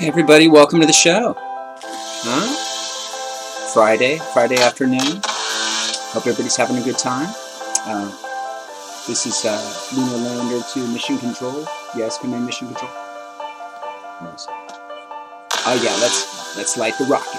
Hey everybody, welcome to the show. Friday afternoon. Hope everybody's having a good time. This is Lunar Lander to Mission Control. Yes, Command Mission Control. Oh yeah, let's light the rocket.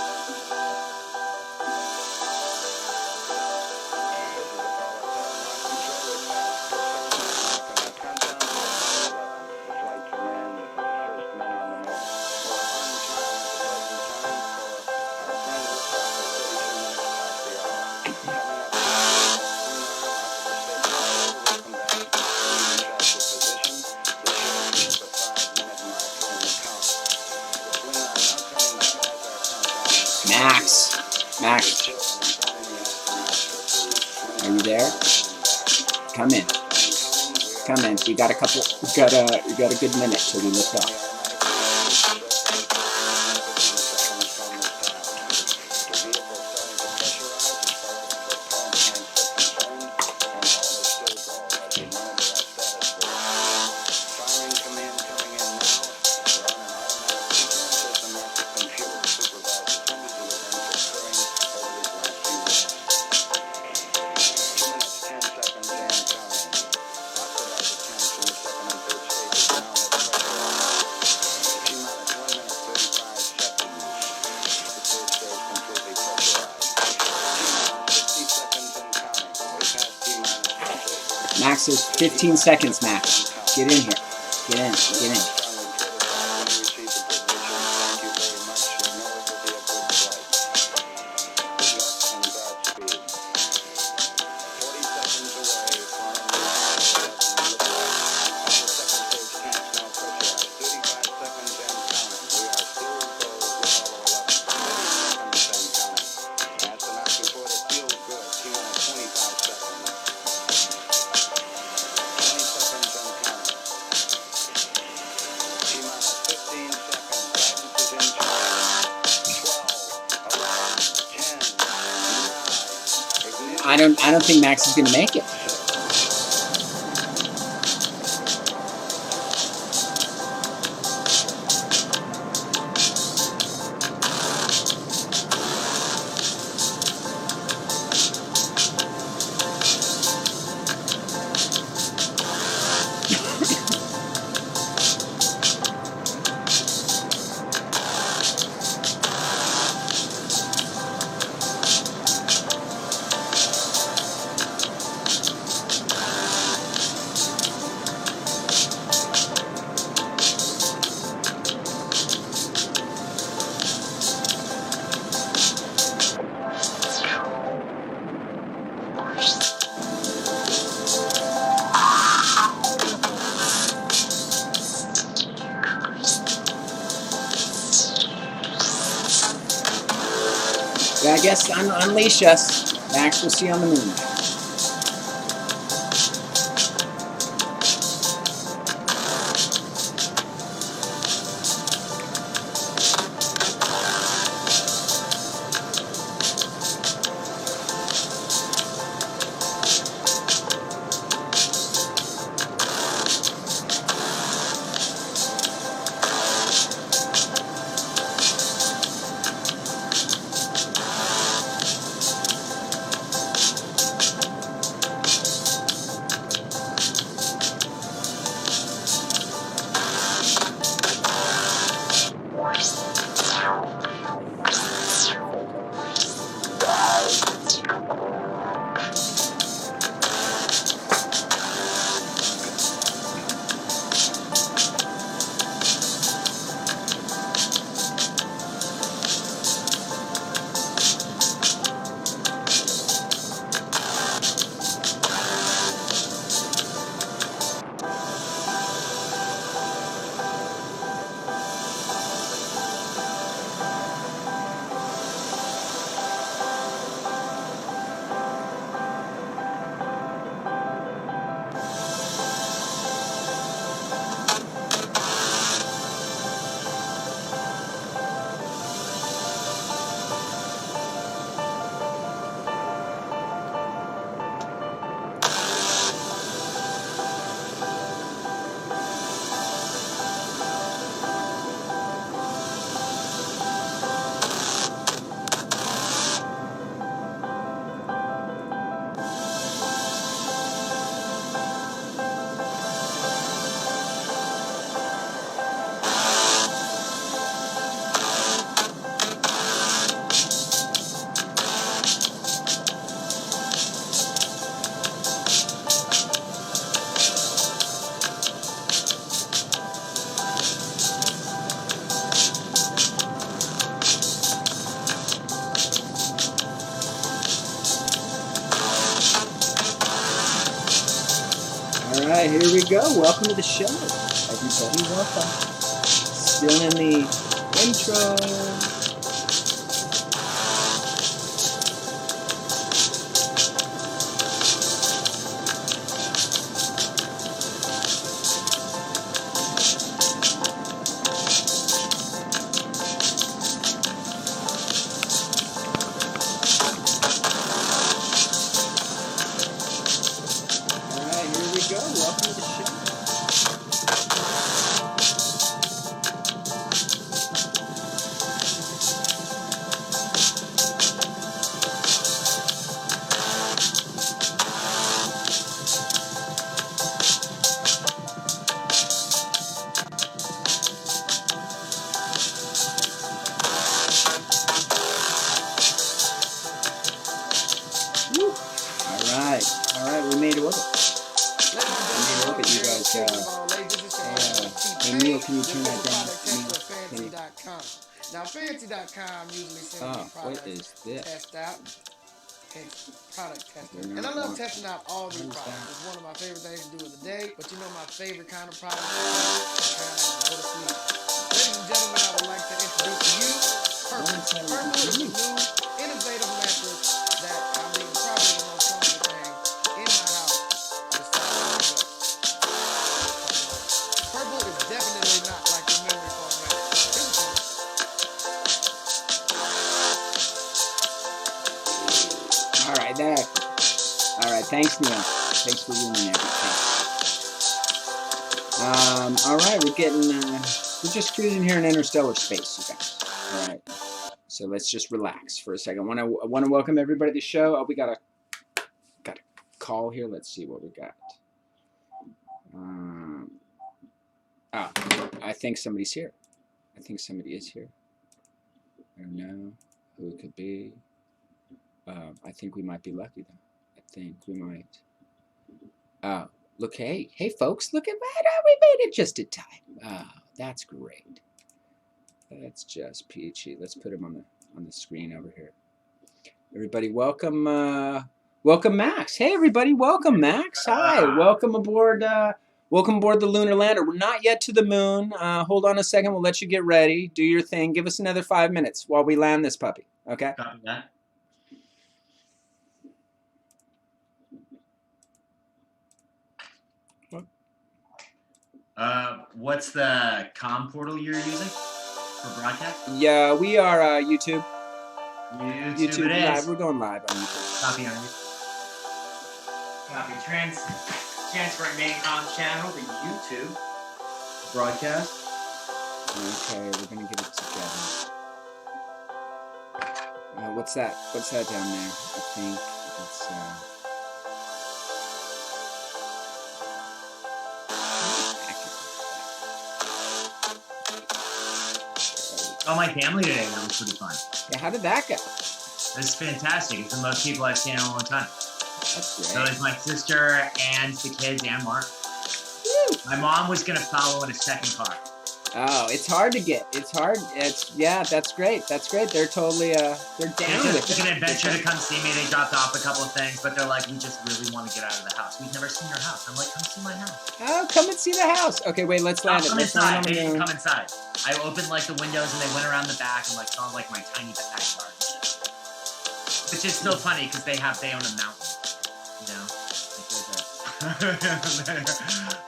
Max, are you there? Come in. You got a good minute till we lift off. Max, there's 15 seconds, Max. Get in here. Get in. I don't think Max is going to make it. Yeah, I guess unleash us. Max, we'll see you on the moon. right, here we go. Welcome to the show, everybody. Welcome. Still in the intro. Now, Fancy.com usually sends me products to test out. Hence, product tester. And I love testing out all these products. It's one of my favorite things to do in the day. But you know my favorite kind of product is kind of go to sleep. Ladies and gentlemen, I would like to introduce to you Purple. Purple is a new, innovative mattress that I mean probably the most comfortable thing in my house besides my bed. Purple is definitely not like your memory foam mattress. All right, thanks, Neil. Thanks for ruining everything. All right, we're just cruising here in interstellar space, you guys. All right, so let's just relax for a second. I want to welcome everybody to the show. Oh, we got a call here. Let's see what we got. I think somebody's here. I think somebody is here. I don't know who it could be. I think we might be lucky, though. I think we might. Look, hey, folks, look at that. We made it just in time. That's great. That's just peachy. Let's put him on the screen over here. Everybody, welcome Max. Hey, everybody, welcome Max. Hi, welcome aboard. Welcome aboard the lunar lander. We're not yet to the moon. Hold on a second. We'll let you get ready. Do your thing. Give us another 5 minutes while we land this puppy. Okay. Copy that. What's the comm portal you're using for broadcast? Yeah, we are YouTube. YouTube it live. is. We're going live on YouTube. Copy on YouTube. Copy transferring main comm channel to YouTube. Broadcast. Okay, we're gonna get it together. What's that? What's that down there? I think it's Oh, my family today. That was pretty fun. Yeah, how did that go? It's fantastic. It's the most people I've seen in a long time. That's great. So it's my sister and the kids and Mark. Woo! My mom was gonna follow in a second car. Oh, it's hard to get. It's hard. That's great. That's great. They're totally they're down with it. It's an adventure to come see me. They dropped off a couple of things, but they're like, we just really want to get out of the house. We've never seen your house. I'm like, come see my house. Oh, come and see the house. Okay, wait, let's land it. Come Let's inside. They didn't come inside. I opened like the windows and they went around the back and like saw like my tiny backyard. Which is still funny because they own a mountain. You know?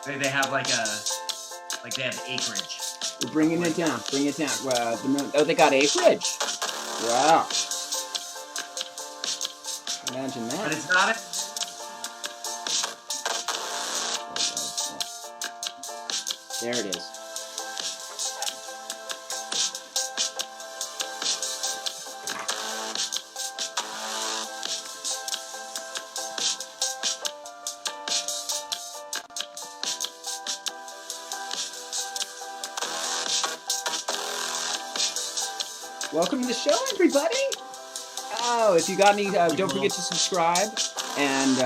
Like they have they have acreage. We're bringing it down. Bring it down. They got acreage. Wow. Imagine that. But it's not it. There it is. Welcome to the show, everybody. Oh, if you got any, don't forget to subscribe. And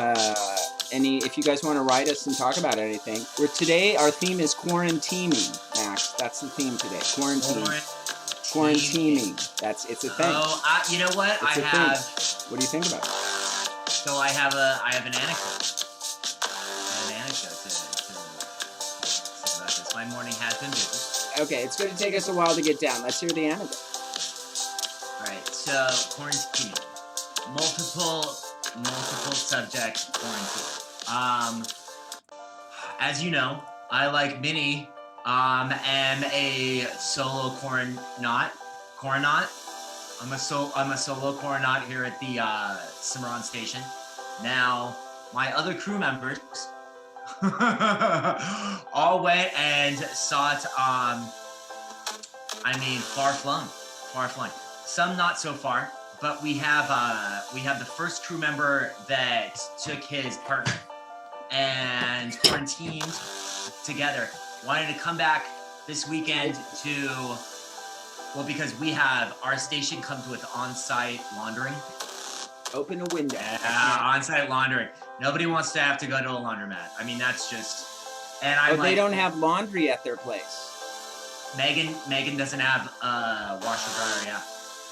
if you guys want to write us and talk about anything. Today, our theme is quaranteaming, Max. That's the theme today. Quaranteaming. It's a thing. Oh, you know what? It's a thing. What do you think about it? So I have an anecdote. been busy. Okay, it's going to take us a while to get down. Let's hear the anecdote. All right, so quarantine, multiple subject quarantine. As you know, I like Minnie. Am a solo coronaut. I'm a solo coronaut here at the Cimarron station. Now, my other crew members all went and sought far flung. Some not so far, but we have the first crew member that took his partner and quarantined together. Wanted to come back this weekend because we have our station comes with on-site laundering. Open a window. On-site laundering. Nobody wants to have to go to a laundromat. I mean, that's just. And they don't have laundry at their place. Megan doesn't have a washer dryer. Yeah.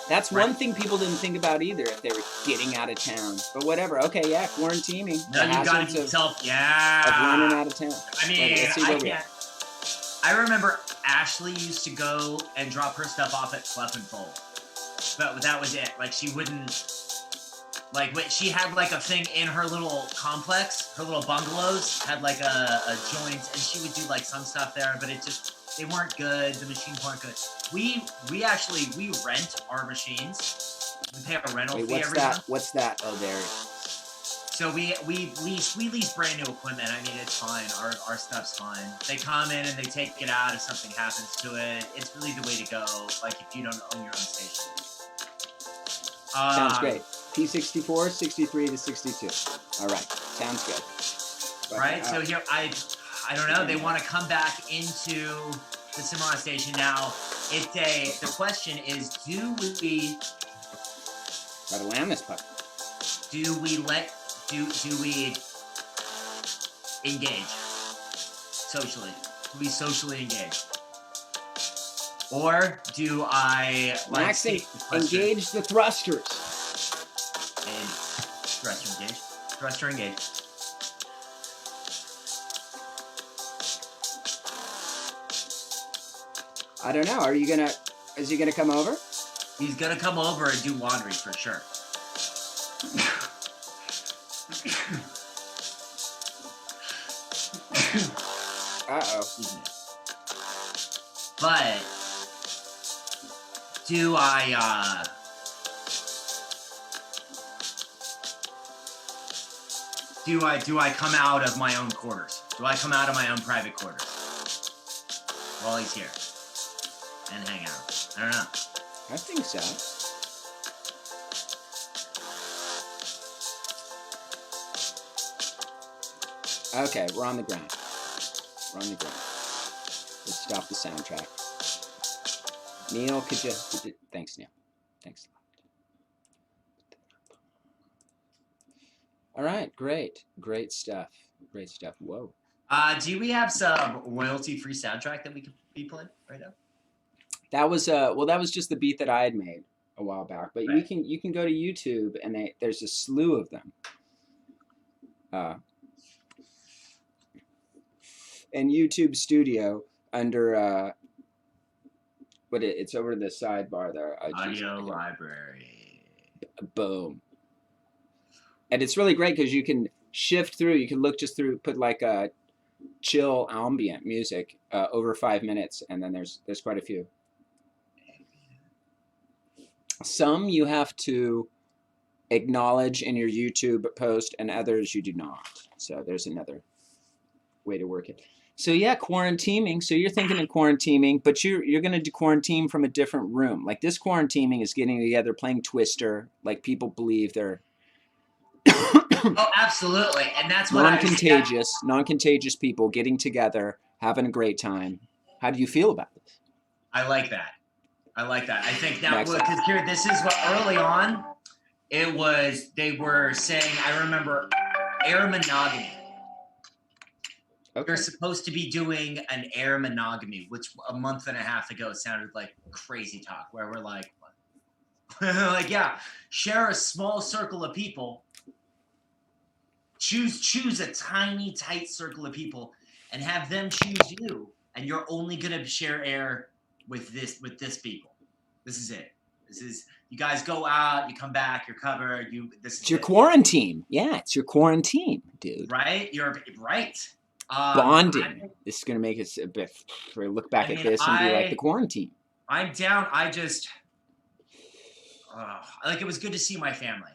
That's one thing people didn't think about either if they were getting out of town. But whatever. Okay, yeah, quarantining. No, you gotta be self. Yeah. Of running out of town. I mean, I remember Ashley used to go and drop her stuff off at Fluff and Fold, but that was it. Like she wouldn't. Like she had like a thing in her little complex, her little bungalows had like a joint, and she would do like some stuff there, but they weren't good. The machines weren't good. We rent our machines. We pay a rental fee every month. What's that? Oh, there. So we lease brand new equipment. I mean, it's fine. Our stuff's fine. They come in and they take it out if something happens to it. It's really the way to go. Like if you don't own your own station. Sounds great. P64, 63 to 62. All right, sounds good. But, right. So here, I don't know. They want to come back into the Cimarron station now. The question is, do we? Gotta land this puppy. Do we engage socially? Do we socially engage? Or do I engage the thrusters? And thruster engage. I don't know. Is he gonna come over? He's gonna come over and do laundry for sure. Uh-oh. But do I come out of my own quarters? Do I come out of my own private quarters while he's here and hang out? I don't know. I think so. Okay, we're on the ground. Let's stop the soundtrack. Neil, could you thanks, Neil. Thanks a lot. All right, great stuff. Whoa. Do we have some royalty-free soundtrack that we could be playing right now? That was just the beat that I had made a while back. But right. you can go to YouTube and there's a slew of them. And YouTube Studio under it's over to the sidebar there. Audio library. Boom. And it's really great because you can shift through. You can look just through, put like a chill ambient music over 5 minutes, and then there's quite a few. Some you have to acknowledge in your YouTube post, and others you do not. So there's another way to work it. So yeah, quaranteaming. So you're thinking of quaranteaming, but you're going to do quarantine from a different room. Like this quaranteaming is getting together, playing Twister. Like people believe they're oh, absolutely, and that's what non-contagious people getting together, having a great time. How do you feel about this? I like that. I think that because here, this is what early on they were saying. I remember air monogamy. Okay. We're supposed to be doing an air monogamy, which a month and a half ago sounded like crazy talk, where we're like, like, yeah, share a small circle of people, choose a tiny, tight circle of people, and have them choose you and you're only gonna share air with this people. This is it. This is you guys go out, you come back, you're covered. It's your quarantine. Yeah, it's your quarantine, dude. Right? You're right. Bonding. This is gonna make us a bit. Look back at this and be like the quarantine. I'm down. I just like it was good to see my family.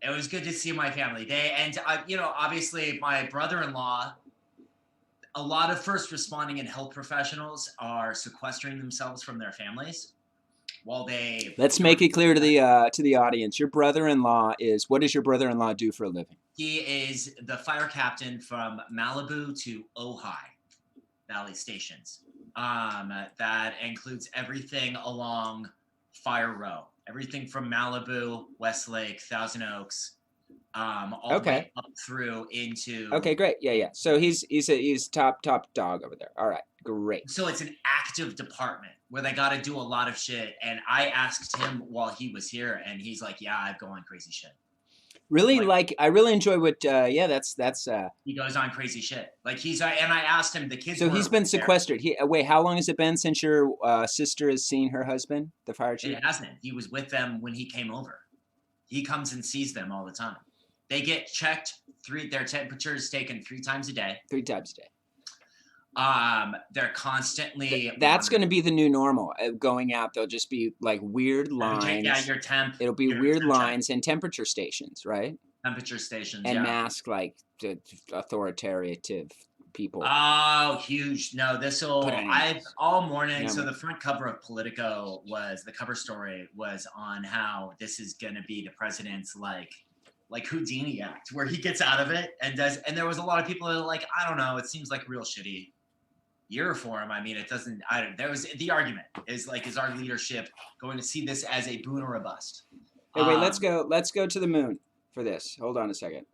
It was good to see my family. Obviously my brother-in-law. A lot of first responding and health professionals are sequestering themselves from their families while they. Let's make it clear to the audience. Your brother-in-law is. What does your brother-in-law do for a living? He is the fire captain from Malibu to Ojai Valley stations. That includes everything along Fire Row, everything from Malibu, Westlake, Thousand Oaks, all the way up through into. Okay, great. Yeah. So he's top dog over there. All right, great. So it's an active department where they got to do a lot of shit. And I asked him while he was here, and he's like, "Yeah, I go on crazy shit." Really, like I really enjoy what. That's. He goes on crazy shit. Like and I asked him the kids. So he's been sequestered. Wait, how long has it been since your sister has seen her husband, the fire chief? It hasn't. He was with them when he came over. He comes and sees them all the time. They get checked. Their temperature is taken 3 times a day. 3 times a day. They're constantly. That's going to be the new normal. Going out, there'll just be like weird lines. Yeah, your temp. It'll be weird lines and temperature stations, right? Temperature stations, and mask like authoritative people. Oh, huge! No, all morning. So the front cover of Politico the cover story was on how this is going to be the president's like Houdini act, where he gets out of it and there was a lot of people that are like, I don't know, it seems like real shitty year for him. I mean, it doesn't. There was the argument is like, is our leadership going to see this as a boon or a bust? Hey, wait, let's go to the moon for this. Hold on a second.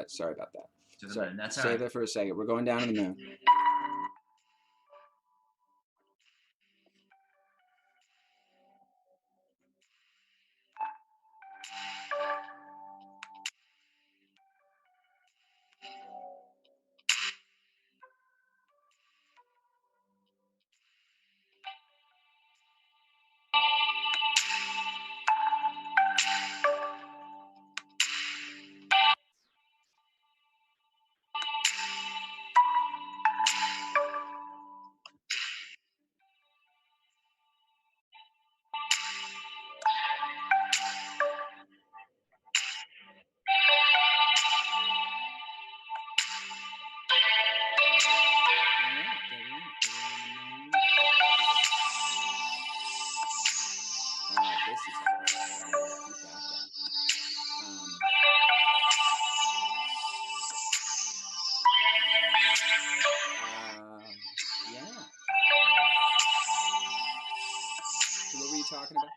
Sorry about that. Moon. That's all Save right. that for a second. We're going down to the moon. Talking about?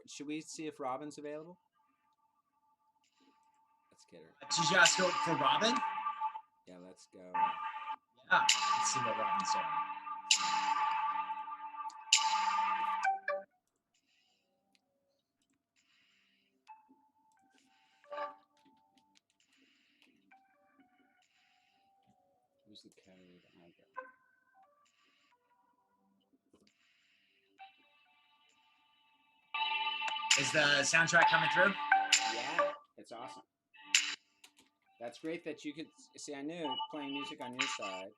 Should we see if Robin's available? Let's get her. Did you ask for Robin? Yeah, let's go. Yeah, let's see what Robin's doing. Who's the code? Is the soundtrack coming through? Yeah, it's awesome. That's great that you could see. I knew playing music on your side.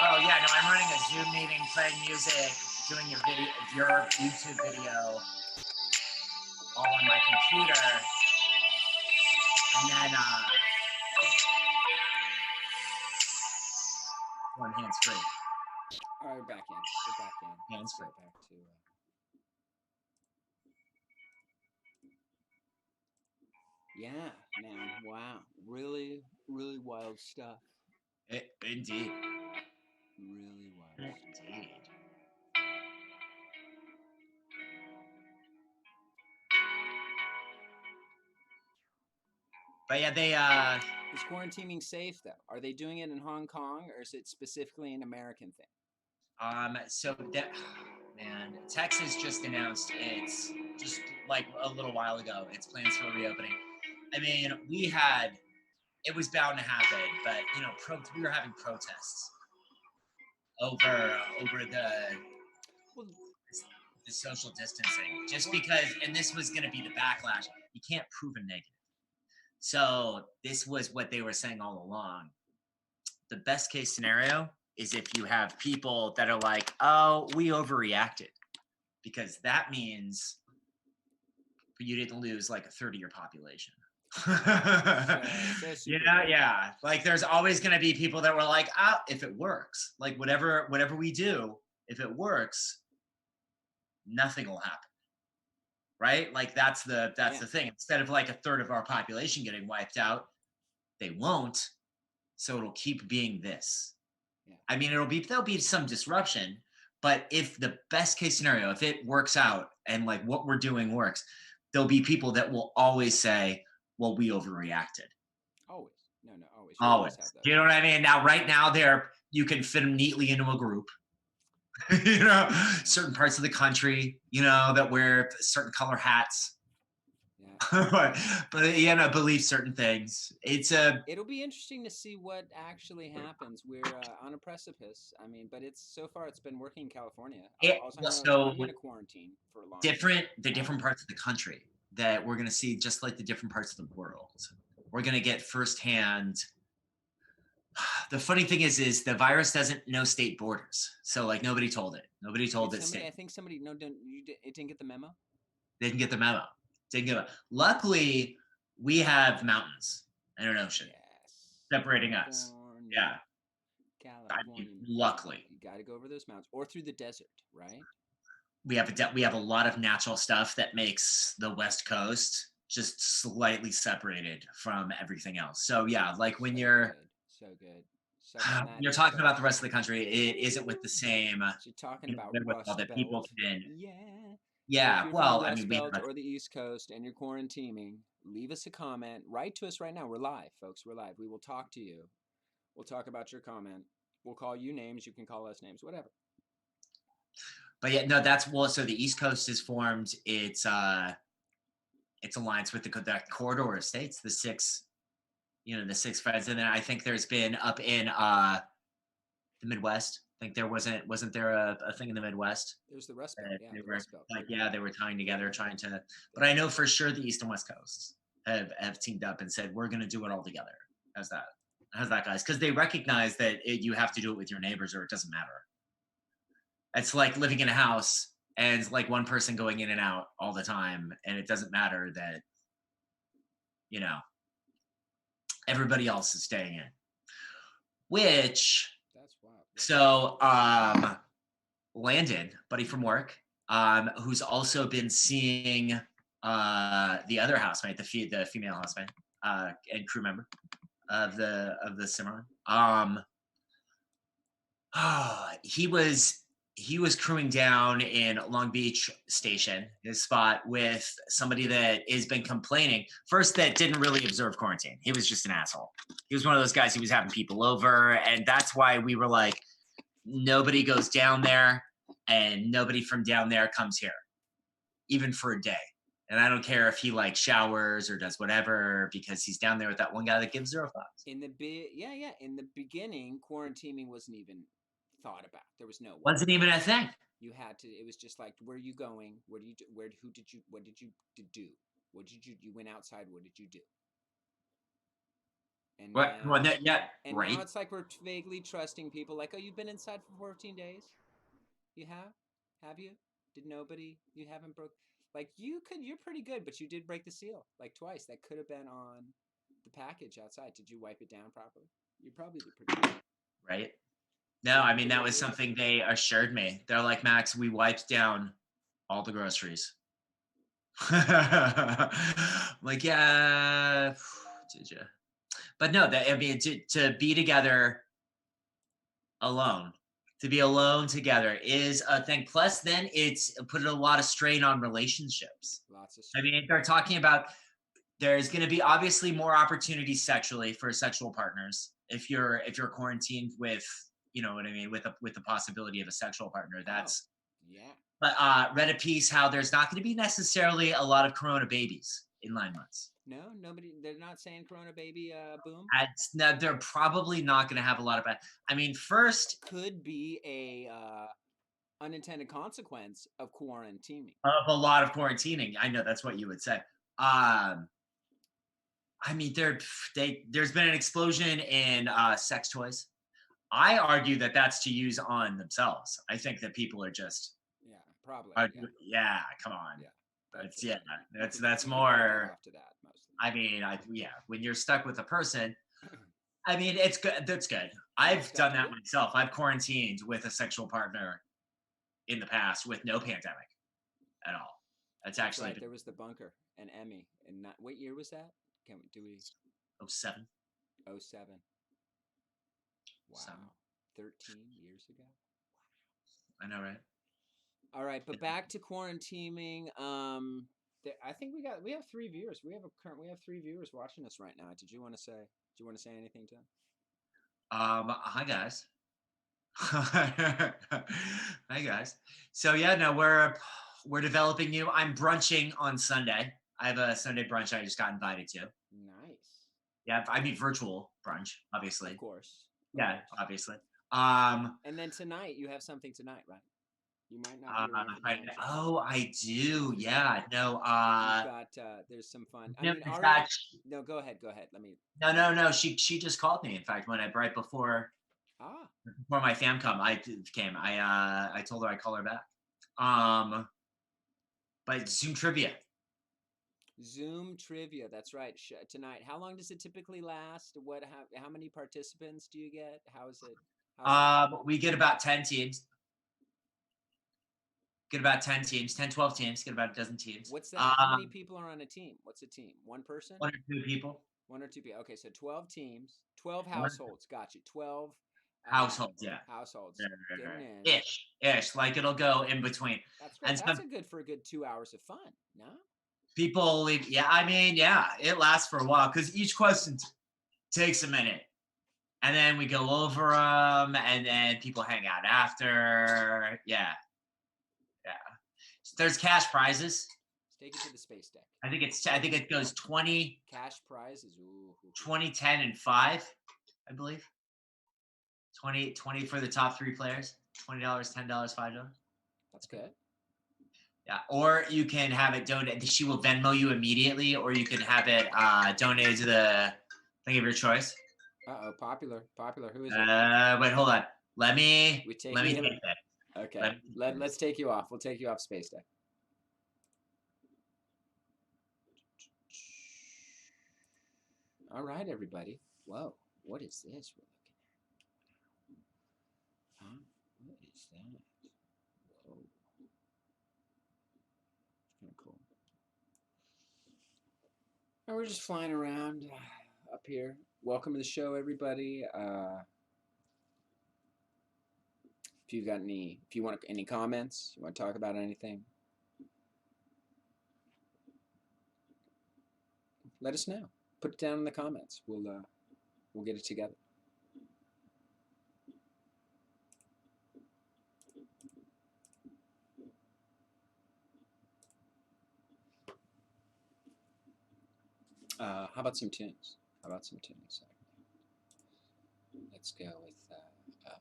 Oh yeah, no, I'm running a Zoom meeting, playing music, doing your YouTube video, all on my computer, and then one hands free. All right, we're back in. Hands free. Back to. Yeah, man. Wow. Really, really wild stuff. Indeed. Really was. Indeed. But yeah, they Is quarantining safe though? Are they doing it in Hong Kong or is it specifically an American thing? so that man, Texas just announced it's just like a little while ago its plans for reopening. I mean, it was bound to happen, but you know, we were having protests over Well, the social distancing, just because, and this was going to be the backlash. You can't prove a negative, so this was what they were saying all along. The best case scenario is if you have people that are like, "Oh, we overreacted," because that means you didn't lose like a third of your population. Yeah. Like there's always going to be people that were like, if it works, like whatever we do, if it works, nothing will happen. Right? Like that's the thing. Instead of like a third of our population getting wiped out, they won't. So it'll keep being this. Yeah. I mean, there'll be some disruption, but if the best case scenario, if it works out and like what we're doing works, there'll be people that will always say, well, we overreacted. Always. No, always. Always. Do you know what I mean? Now, right now, you can fit them neatly into a group. You know, certain parts of the country, you know, that wear certain color hats. Yeah. but you know, believe certain things. It'll be interesting to see what actually happens. We're on a precipice. I mean, but so far it's been working in California. I'm going to quarantine for a long time. The different parts of the country that we're going to see, just like the different parts of the world. We're going to get firsthand. The funny thing is the virus doesn't know state borders. So like nobody told it. Nobody told it. I think somebody it didn't get the memo. They didn't get the memo. Luckily, we have mountains and an ocean separating us. Yeah. California. Luckily, you got to go over those mountains or through the desert, right? We have a lot of natural stuff that makes the West Coast just slightly separated from everything else. So yeah, like when you're so good. You're talking about the rest of the country, it isn't with the same. You're talking about Rust Belt. People can. Yeah. Well, I mean, or the East Coast, and you're quarantining. Leave us a comment. Write to us right now. We're live, folks. We're live. We will talk to you. We'll talk about your comment. We'll call you names. You can call us names. Whatever. But yeah, no, so the East Coast has formed its alliance with the corridor of states, the six feds, and then I think there's been up in the Midwest. I think there wasn't there a thing in the Midwest? There's the Rust Belt. They were they were tying together, trying to. But I know for sure the East and West Coasts have teamed up and said we're going to do it all together. How's that, guys? Because they recognize that you have to do it with your neighbors, or it doesn't matter. It's like living in a house and like one person going in and out all the time, and it doesn't matter that everybody else is staying in. Which that's wild. So Landon, buddy from work, who's also been seeing the other housemate, the female housemate, and crew member of the Cimarron. He was crewing down in Long Beach Station, his spot, with somebody that has been complaining. First, that didn't really observe quarantine. He was just an asshole. He was one of those guys who was having people over, and that's why we were like, nobody goes down there, and nobody from down there comes here, even for a day. And I don't care if he like showers or does whatever, because he's down there with that one guy that gives 0 fucks. In the beginning, quarantining wasn't even thought about. There was no. Wasn't even a thing. You had to. It was just like, where are you going? What did you do? What did you? You went outside. What did you do? And now it's like we're vaguely trusting people. Like, oh, you've been inside for 14 days. You have you? Did nobody? You haven't broke. Like you're pretty good, but you did break the seal like twice. That could have been on the package outside. Did you wipe it down properly? You probably did pretty good. Right. No, I mean, that was something they assured me. They're like, Max, we wiped down all the groceries. Like, yeah, did you? But no, to be together alone To be alone together is a thing. Plus, then it's put a lot of strain on relationships. Lots of I mean, they're talking about there's going to be obviously more opportunities sexually for sexual partners if you're quarantined with, you know what I mean, with the possibility of a sexual partner. That's yeah. But read a piece how there's not going to be necessarily a lot of corona babies in 9 months. No, nobody. They're not saying corona baby boom. They're probably not going to have a lot of. I mean, first could be a unintended consequence of quarantining. Of a lot of quarantining. I know that's what you would say. I mean, there's been an explosion in sex toys. I argue that that's to use on themselves. I think that people are just probably. Come on. Yeah, that's more. Off to that mostly. I mean, when you're stuck with a person, I mean, it's good. That's good. I've done that myself. I've quarantined with a sexual partner in the past with no pandemic at all. That's actually right. There was the bunker and Emmy. And what year was that? Do we? 07. 07. Wow. 13 years ago. I know, right? All right, but back to quaranteaming. I think we have 3 viewers. We have 3 viewers watching us right now. Did you want to say anything to them? Hi guys. Hi guys. So yeah, no, we're developing new. I'm brunching on Sunday. I have a Sunday brunch I just got invited to. Nice. Yeah, I mean virtual brunch, obviously. Of course. Yeah, obviously. And then tonight you have something tonight, right? You might not be around for brunch. Oh, I do. Yeah. No. You've got there's some fun. I mean, no, go ahead. Let me. No. She just called me. In fact, right before my fam came, I told her I'd call her back. But Zoom trivia. That's right. Tonight. How long does it typically last? How many participants do you get? How is it? We get about 10 teams. Get about 10 teams, 10, 12 teams, get about a dozen teams. What's that? How many people are on a team? What's a team? One person? 1 or 2 people. 1 or 2 people. Okay, so 12 teams, 12 households. Got you. 12 households, yeah. Households. Getting in. Ish. Like it'll go in between. That's great. That's a good 2 hours of fun, no? People leave. Yeah, I mean, yeah, it lasts for a while because each question takes a minute. And then we go over them, and then people hang out after. Yeah. There's cash prizes. Let's take it to the space deck. I think it goes 20. Cash prizes. 20, 10, and 5, I believe. 20 for the top 3 players. $20, $10, $5. That's good. Yeah, or you can have it donated. She will Venmo you immediately, or you can have it donated to the thing of your choice. Popular. Who is it? Wait, hold on. Let me take that. Okay. Let's take you off. We'll take you off space deck. All right, everybody. Whoa. What is this we're looking at? Huh? What is that? Whoa. It's kind of cool. And we're just flying around up here. Welcome to the show, everybody. If you want any comments, you want to talk about anything, let us know. Put it down in the comments. We'll get it together. How about some tunes? Let's go with hello.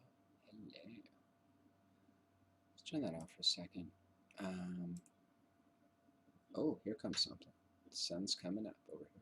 Let's turn that off for a second. Oh, here comes something. The sun's coming up over here.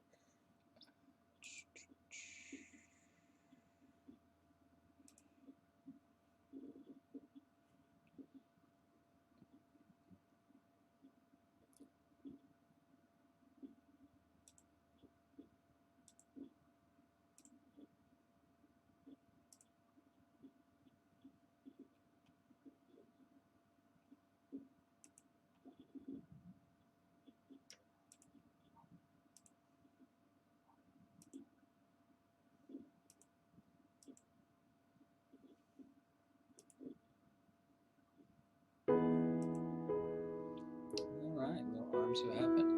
storms have happened.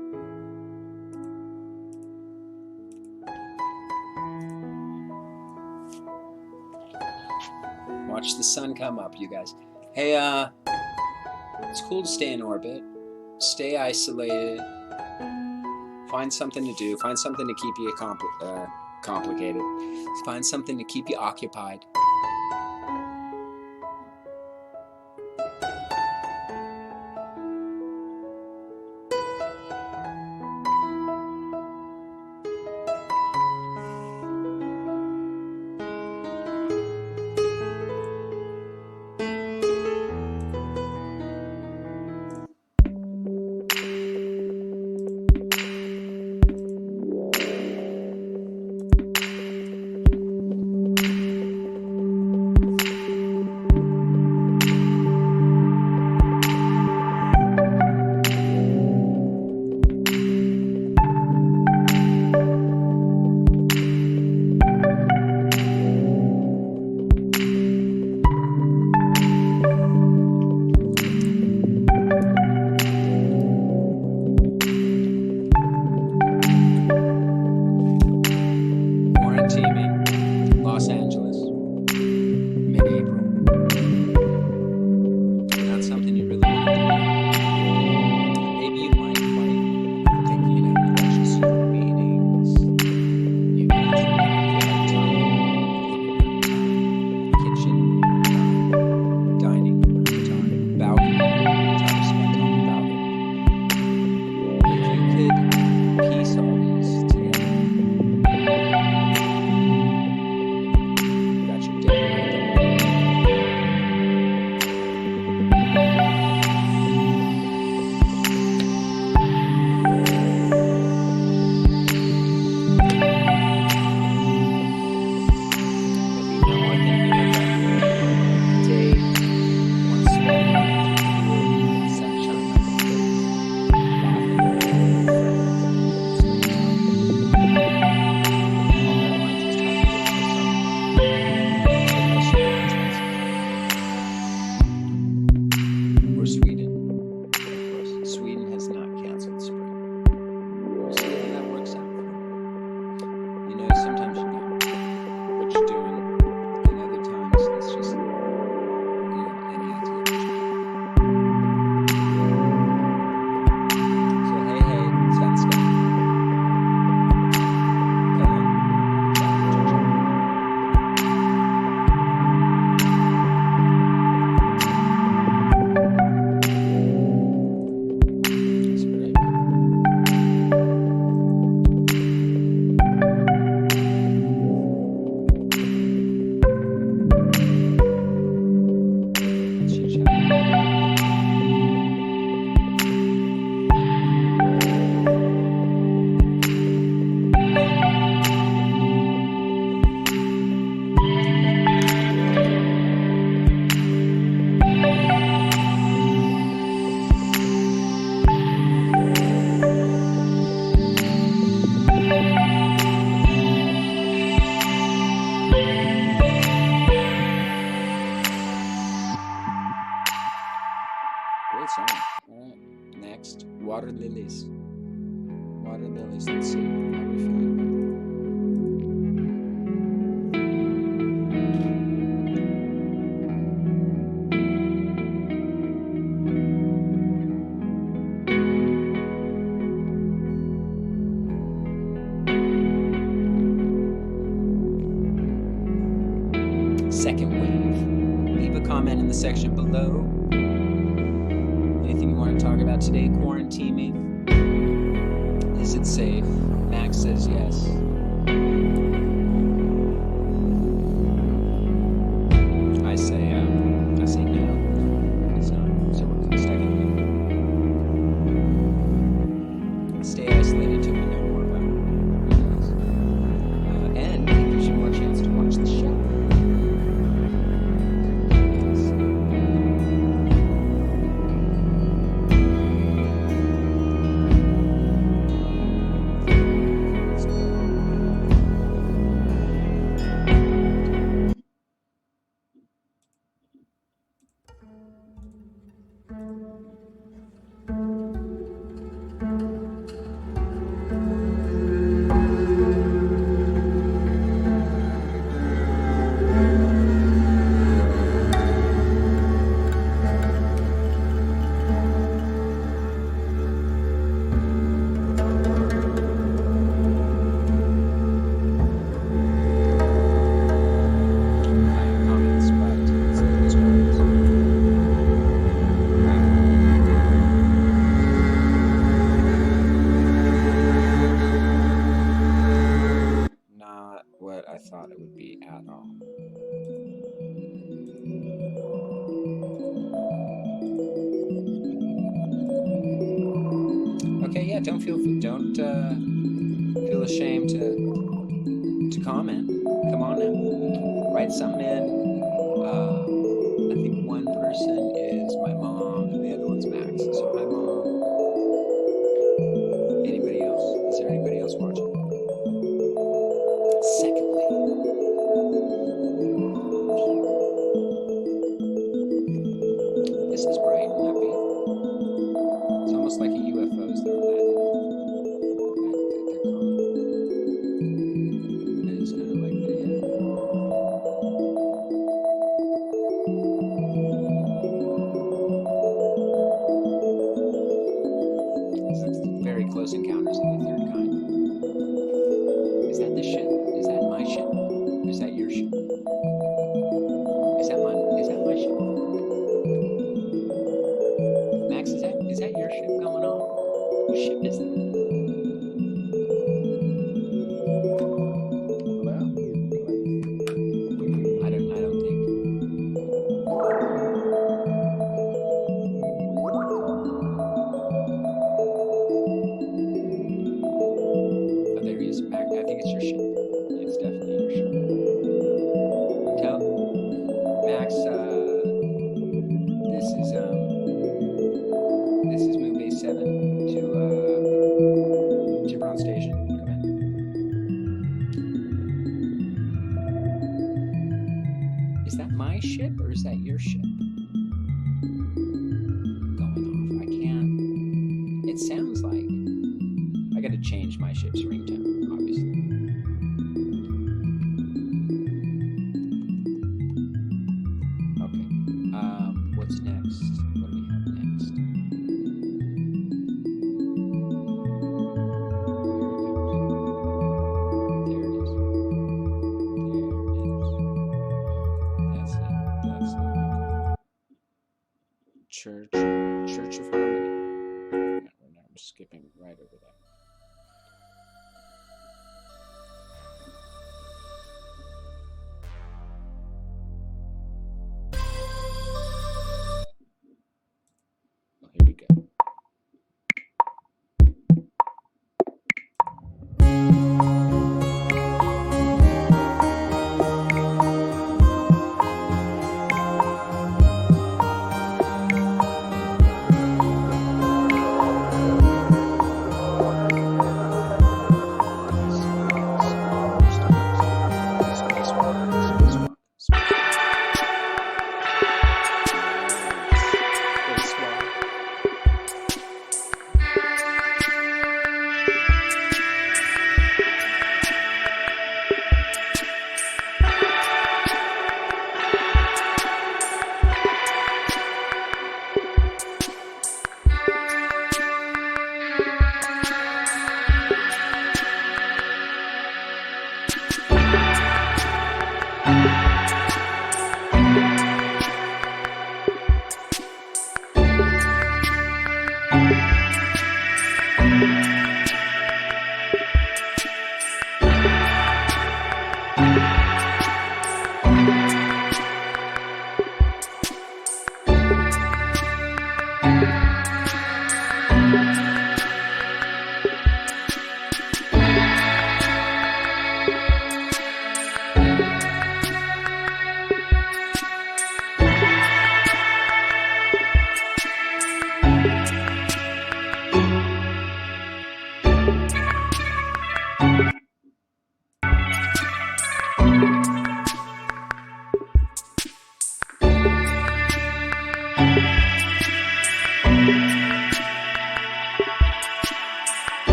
Watch the sun come up, you guys. Hey, it's cool to stay in orbit. Stay isolated. Find something to do. Find something to keep you complicated. Find something to keep you occupied. Quaranteaming, Los Angeles, mid-April. Not something you really want to do. Maybe you might think you have precious meetings. You got your backyard time, kitchen time, dining room time, balcony time spent on the balcony. If you could piece all these together. Got your day right there. There'll be no more thinking about day. One sweaty night, sunshine on your face, laughing with your friends, sleep time. All that might just have to or Sweden. Of course, Sweden has not canceled spring. See how that works out for you. You know, sometimes you know what you're doing, and other times it's just you don't have any idea what you're doing. So hey, sun's down. Come on, cha-cha. That's great. Great song. All right. Next, Water Lilies. Water Lilies. Let's see how we feeling about that. Second wave. Leave a comment in the section below. Anything you want to talk about today? Quaranteaming? Is it safe? Max says yes. I say no. It's not. So we're sticking with it. Stay isolated till we know more about it. And it gives you more chance to watch the show. I thought it would be at all. Okay, yeah, don't feel ashamed to comment. Come on now, write something in. I think one person is my mom, and the other one's Max. So hi, Mom. Anybody else? Is there anybody else watching? Secondly, this is bright and upbeat. It's almost like a UFOs that are landing. They're calling. And it's kind of like the It's very close encounters of the third kind. Is that the ship? Is that my ship? Or is that your ship? Is that my ship? Max, is that your ship going on? Whose ship is that? Hello? I don't think. Oh, there he is. Max, I think it's your ship. It's definitely your ship. Tell Max, this is Moon Base 7 to ground station. Come in. Is that my ship or is that your ship? Going off. I can't. It sounds like I gotta change my ship's ringtone, obviously. Okay. What's next? What do we have next? Here it goes. There it is. That's it. Church of Harmony. No, I'm skipping right over that. Well, here we go.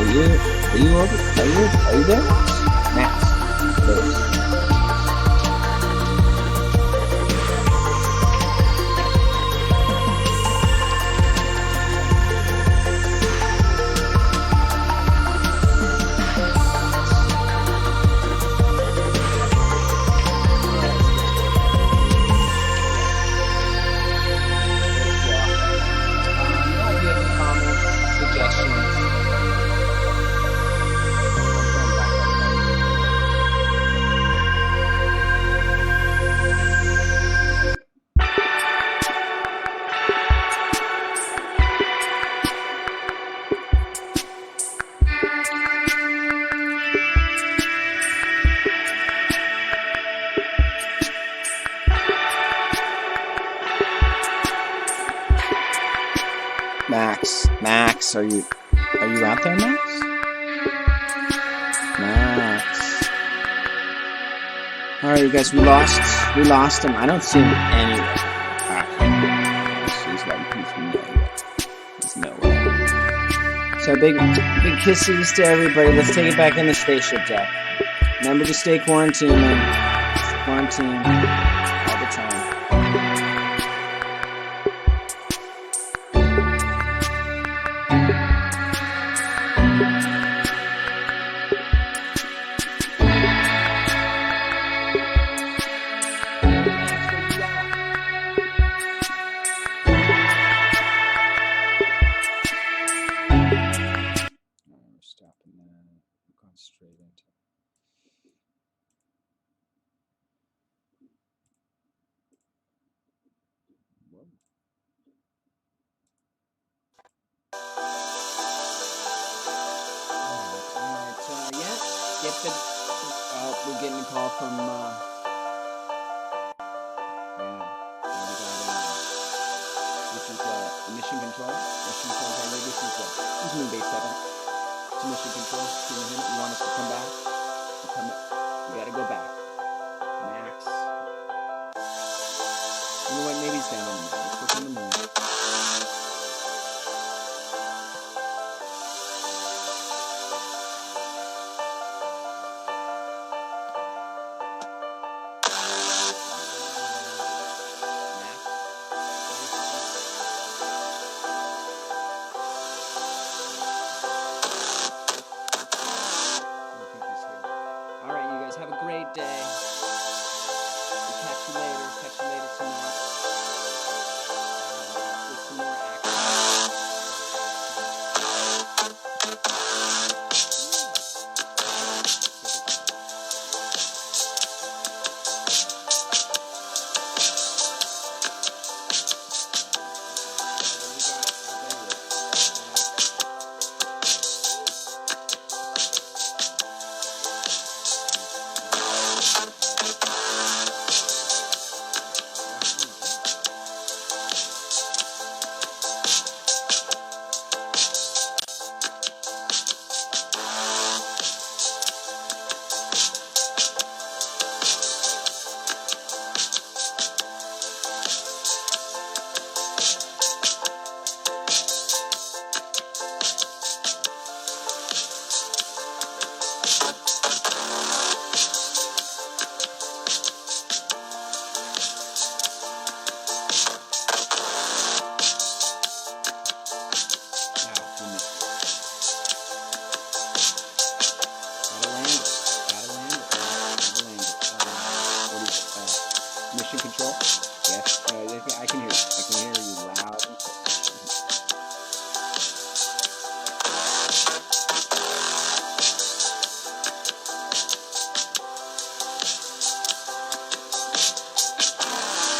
Are you there? Max. Close. Max, are you out there, Max? Max. All right, you guys, we lost him. I don't see him anywhere. There's no way. So big kisses to everybody. Let's take it back in the spaceship, Jack. Remember to stay quarantined, man. Quarantine all the time. We're getting a call from, this is, mission control. Mission control is this is Moon Base 7. It's mission control. You want us to come back? We gotta go back. Max. You know what? Maybe he's down on the moon. Let's look on the moon.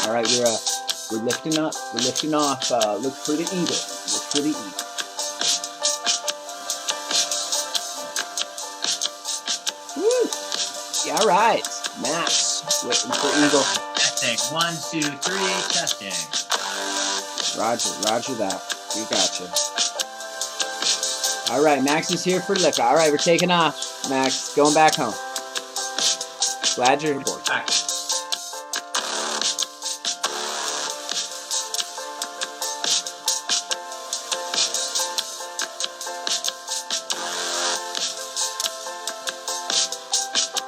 All right, we're lifting up. We're lifting off. Look for the eagle. Look for the eagle. Woo! Yeah, all right, Max. Waiting for eagle. Testing. 1, 2, 3. Testing. Roger that. We got you. All right, Max is here for liquor. All right, we're taking off. Max, going back home. Glad you're aboard. Back.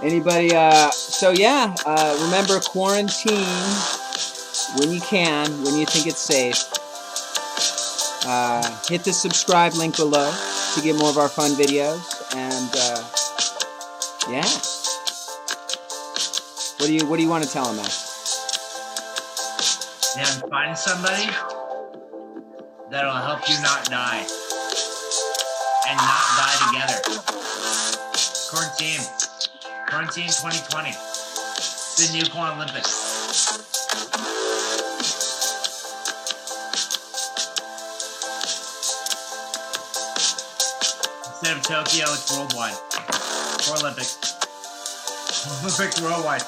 Anybody? So yeah, remember, quarantine when you can, when you think it's safe. Hit the subscribe link below to get more of our fun videos. And yeah, what do you want to tell them, Max? And find somebody that'll help you not die. And not die together. Quarantine 2020. The new Olympics. Instead of Tokyo, it's worldwide. Olympics. Olympics worldwide.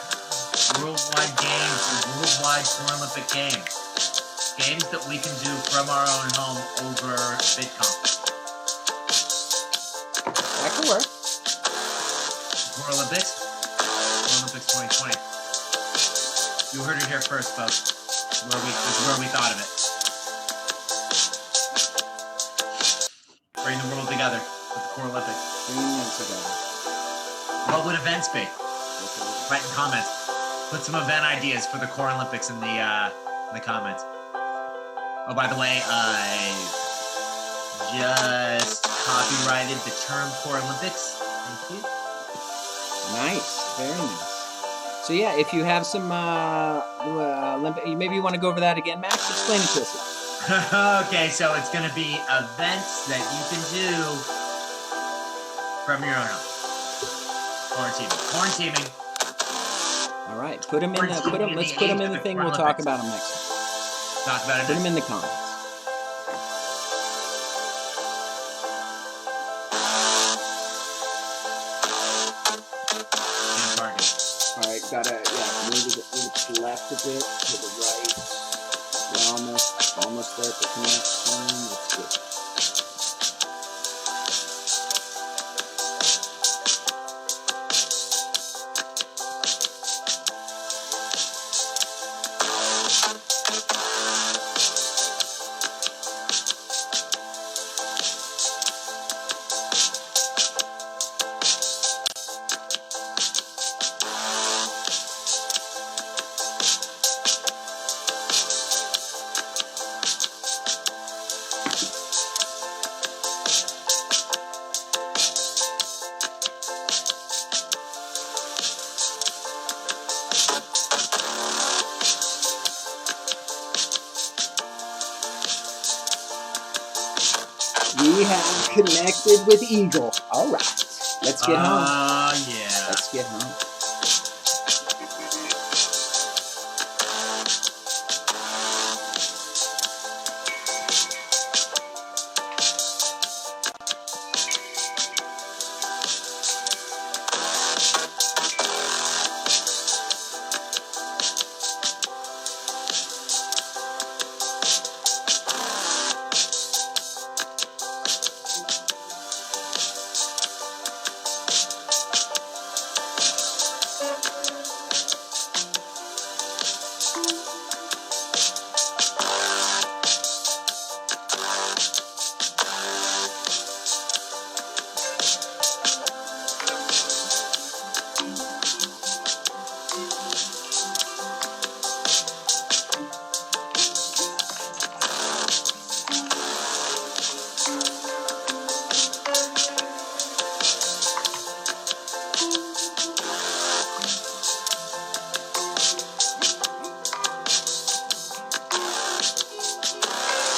Worldwide games. Worldwide Olympic games. Games that we can do from our own home over VidCon. That could work. Olympics 2020. You heard it here first, folks. This is where we thought of it. Bring the world together with the Core Olympics. Bring them together. What would events be? Write in comments. Put some event ideas for the Core Olympics in the comments. Oh, by the way, I just copyrighted the term Core Olympics. Thank you. Nice, very nice. So yeah, if you have some maybe you want to go over that again, Max. Explain it to us. Okay, so it's going to be events that you can do from your own home. Quaranteaming. All right, let's put them in the thing. We'll talk about them next time. Talk about it. Put them in the comments. All right, gotta move it left a bit to the right. We're almost there at the connection. Let's get. We have connected with Eagle. All right, let's get home. Yeah. Let's get home.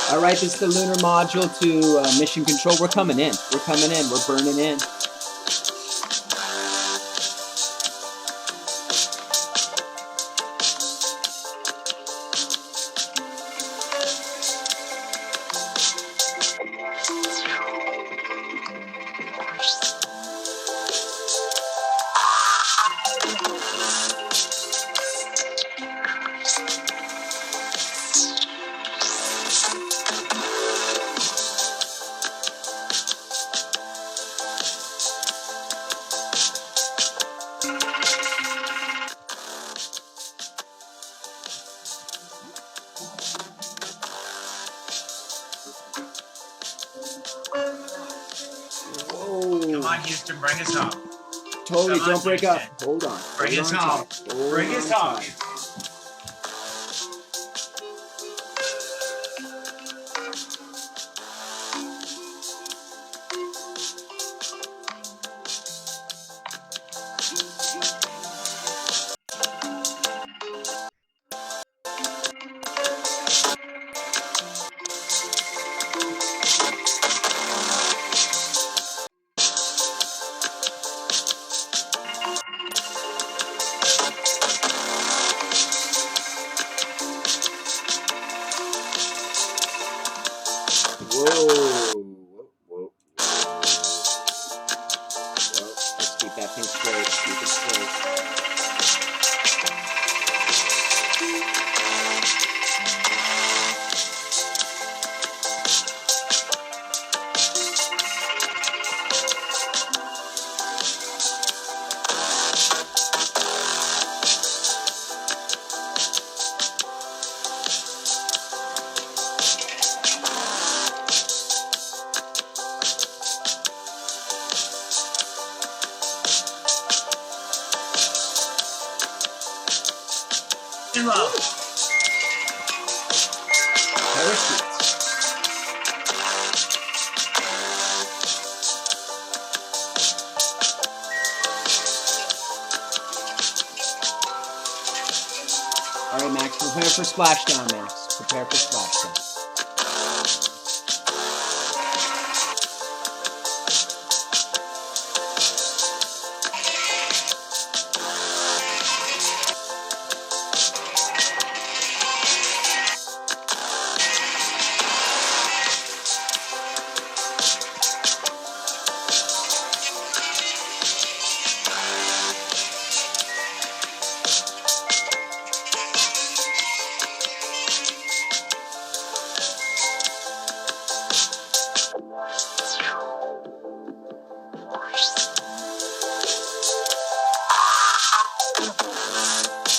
All right, this is the lunar module to mission control. We're coming in. We're coming in. We're burning in. Come on, Houston, bring us home. Totally, Come on, don't break up. Jason. Hold on. Bring Hold us on home. tight. Hold Bring us on home. tight. Whoa. Whoa. Well, let's keep that thing straight. Keep it straight. Too low. Parachutes. All right, Max, prepare for splashdown, Max. Prepare for splashdown.